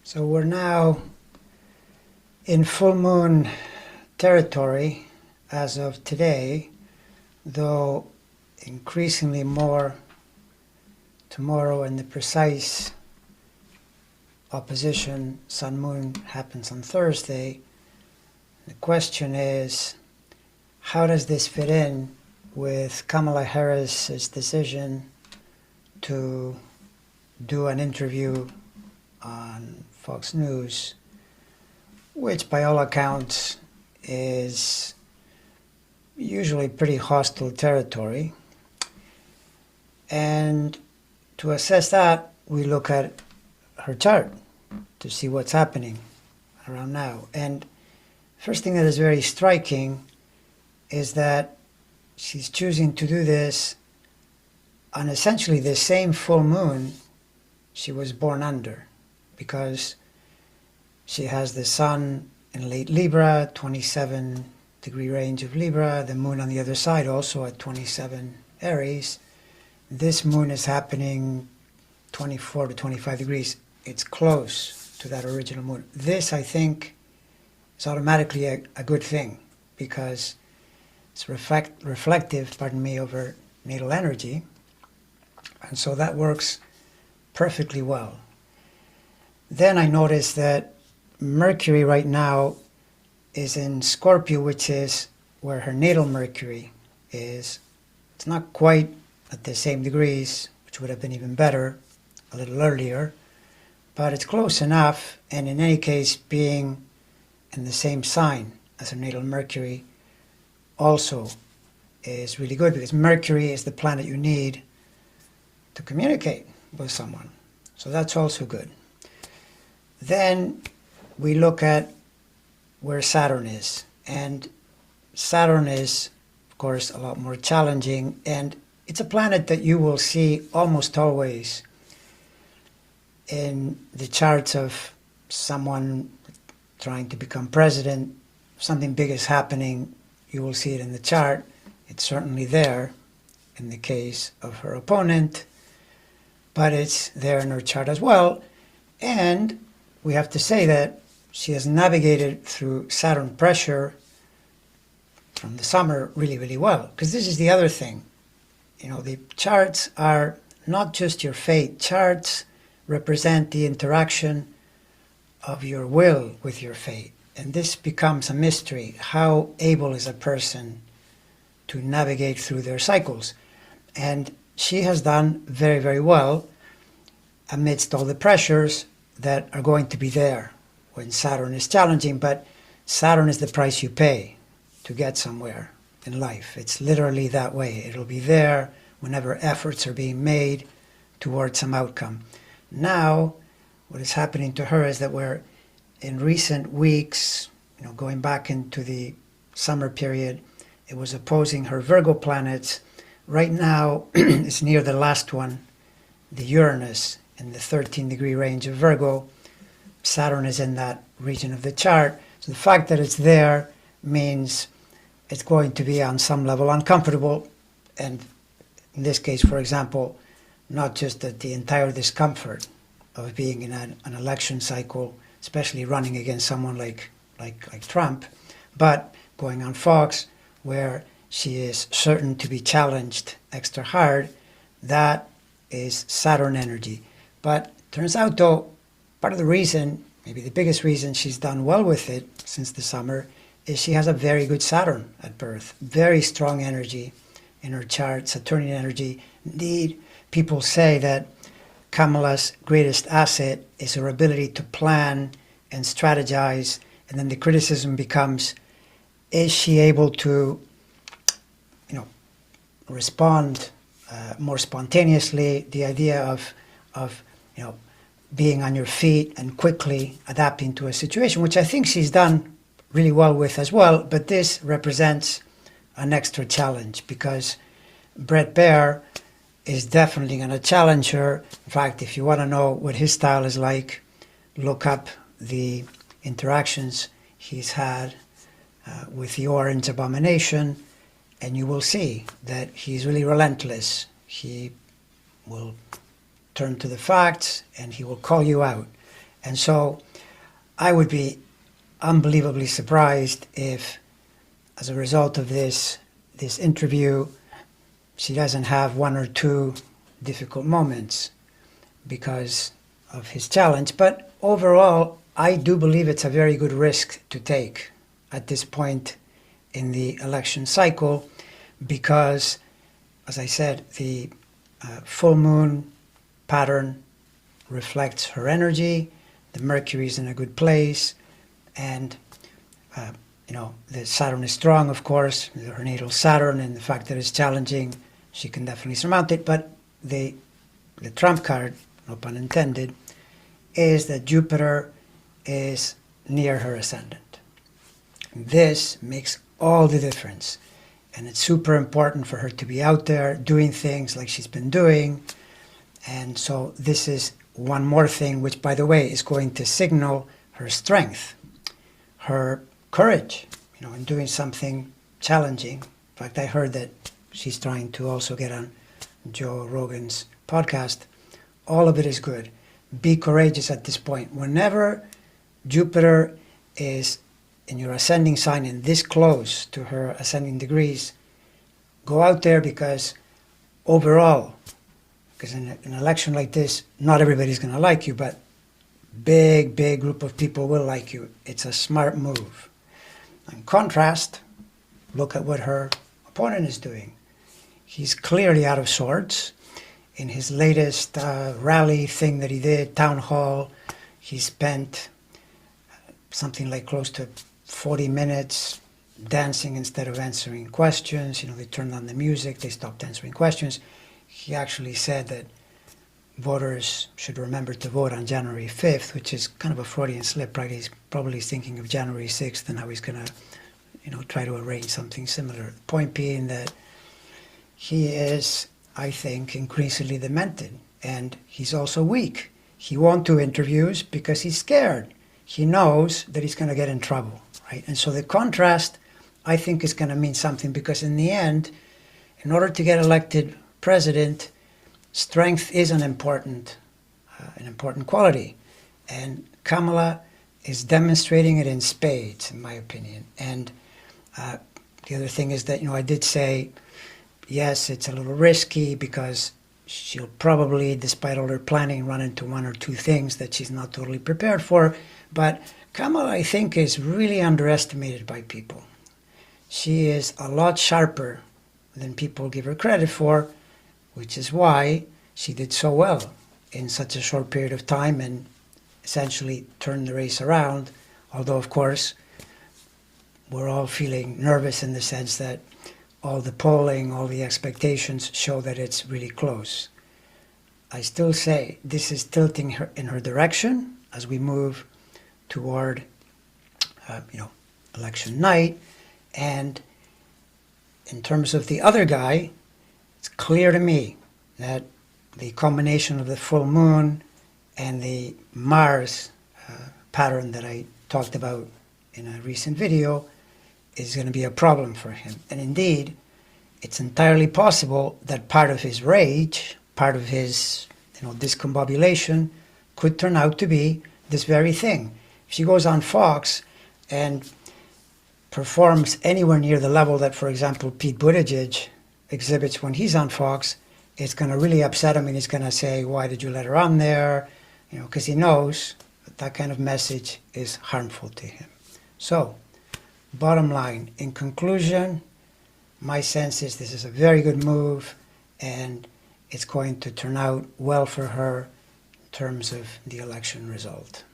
So we're now in full moon territory as of today, though increasingly more tomorrow, and the precise opposition sun-moon happens on Thursday. The question is, how does this fit in with Kamala Harris's decision to do an interview on Fox News, which by all accounts is usually pretty hostile territory. And to assess that, we look at her chart to see what's happening around now. And first thing that is very striking is that she's choosing to do this on essentially the same full moon she was born under, because she has the sun in late Libra, 27-degree range of Libra, the moon on the other side also at 27 Aries. This moon is happening 24 to 25 degrees. It's close to that original moon. This, I think, is automatically a good thing, because it's reflective, over natal energy, and so that works perfectly well. Then I noticed that Mercury right now is in Scorpio, which is where her natal Mercury is. It's not quite at the same degrees, which would have been even better a little earlier, but it's close enough, and in any case, being in the same sign as her natal Mercury also is really good, because Mercury is the planet you need to communicate with someone. So that's also good. Then we look at where Saturn is. And Saturn is, of course, a lot more challenging. And it's a planet that you will see almost always in the charts of someone trying to become president. If something big is happening, you will see it in the chart. It's certainly there in the case of her opponent, but it's there in her chart as well. And we have to say that she has navigated through Saturn pressure from the summer really, really well. Because this is the other thing. You know, the charts are not just your fate. Charts represent the interaction of your will with your fate. And this becomes a mystery. How able is a person to navigate through their cycles? And she has done very, very well amidst all the pressures that are going to be there when Saturn is challenging. But Saturn is the price you pay to get somewhere in life. It's literally that way. It'll be there whenever efforts are being made towards some outcome. Now, what is happening to her is that we're in recent weeks, going back into the summer period, it was opposing her Virgo planets. Right now, it's near the last one, the Uranus, in the 13-degree range of Virgo. Saturn is in that region of the chart. So the fact that it's there means it's going to be on some level uncomfortable. And in this case, for example, not just the entire discomfort of being in an election cycle, especially running against someone like Trump, but going on Fox, where she is certain to be challenged extra hard. That is Saturn energy. But turns out, though, part of the reason, maybe the biggest reason she's done well with it since the summer, is she has a very good Saturn at birth. Very strong energy in her chart, Saturnian energy. Indeed, people say that Kamala's greatest asset is her ability to plan and strategize, and then the criticism becomes, is she able to, respond more spontaneously? The idea of being on your feet and quickly adapting to a situation, which I think she's done really well with as well. But this represents an extra challenge, because Bret Baier is definitely going to challenge her. In fact, if you want to know what his style is like, look up the interactions he's had with the Orange Abomination, and you will see that he's really relentless. He will turn to the facts and he will call you out. And so I would be unbelievably surprised if, as a result of this interview, she doesn't have one or two difficult moments because of his challenge. But overall, I do believe it's a very good risk to take at this point in the election cycle because, as I said, the full moon pattern reflects her energy. The Mercury is in a good place, and the Saturn is strong, of course, her natal Saturn, and the fact that it's challenging, she can definitely surmount it. But the trump card, no pun intended, is that Jupiter is near her ascendant. This makes all the difference, and it's super important for her to be out there doing things like she's been doing. And so this is one more thing, which, by the way, is going to signal her strength, her courage, in doing something challenging. In fact, I heard that she's trying to also get on Joe Rogan's podcast. All of it is good. Be courageous at this point. Whenever Jupiter is in your ascending sign and this close to her ascending degrees, go out there, because overall, because in an election like this, not everybody's going to like you, but big group of people will like you. It's a smart move. In contrast, look at what her opponent is doing. He's clearly out of sorts. In his latest rally thing that he did, town hall, he spent something like close to 40 minutes dancing instead of answering questions. They turned on the music, they stopped answering questions. He actually said that voters should remember to vote on January 5th, which is kind of a Freudian slip, right? He's probably thinking of January 6th and how he's going to, try to arrange something similar. The point being that he is, I think, increasingly demented, and he's also weak. He won't do interviews because he's scared. He knows that he's going to get in trouble, right? And so the contrast, I think, is going to mean something, because in the end, in order to get elected president, strength is an important quality, and Kamala is demonstrating it in spades, in my opinion. And the other thing is that, I did say, yes, it's a little risky because she'll probably, despite all her planning, run into one or two things that she's not totally prepared for. But Kamala, I think, is really underestimated by people. She is a lot sharper than people give her credit for, which is why she did so well in such a short period of time and essentially turned the race around. Although, of course, we're all feeling nervous in the sense that all the polling, all the expectations show that it's really close. I still say this is tilting her in her direction as we move toward, election night. And in terms of the other guy, it's clear to me that the combination of the full moon and the Mars pattern that I talked about in a recent video is going to be a problem for him. And indeed, it's entirely possible that part of his rage, part of his discombobulation, could turn out to be this very thing. If she goes on Fox and performs anywhere near the level that, for example, Pete Buttigieg exhibits when he's on Fox, it's going to really upset him, and he's going to say, why did you let her on there? Because he knows that kind of message is harmful to him. So, bottom line, in conclusion, my sense is this is a very good move, and it's going to turn out well for her in terms of the election result.